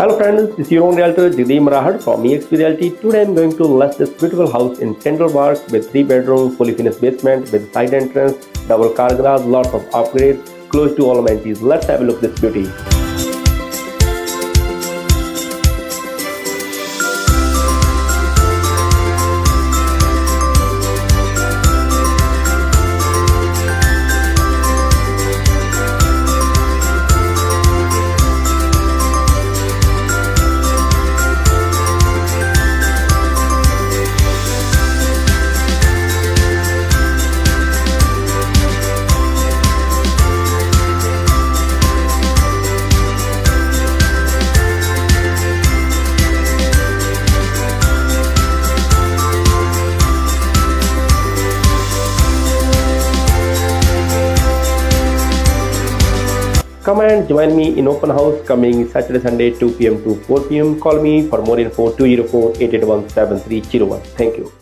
Hello friends, this is your own realtor Jagdeep Mrahar from EXP Realty. Today I am going to list this beautiful house in Tyndall Park with 3 bedrooms, fully finished basement with side entrance, double car garage, lots of upgrades, close to all amenities. Let's have a look at this beauty. Come and join me in open house coming Saturday, Sunday 2 p.m. to 4 p.m. Call me for more info 204-881-7301. Thank you.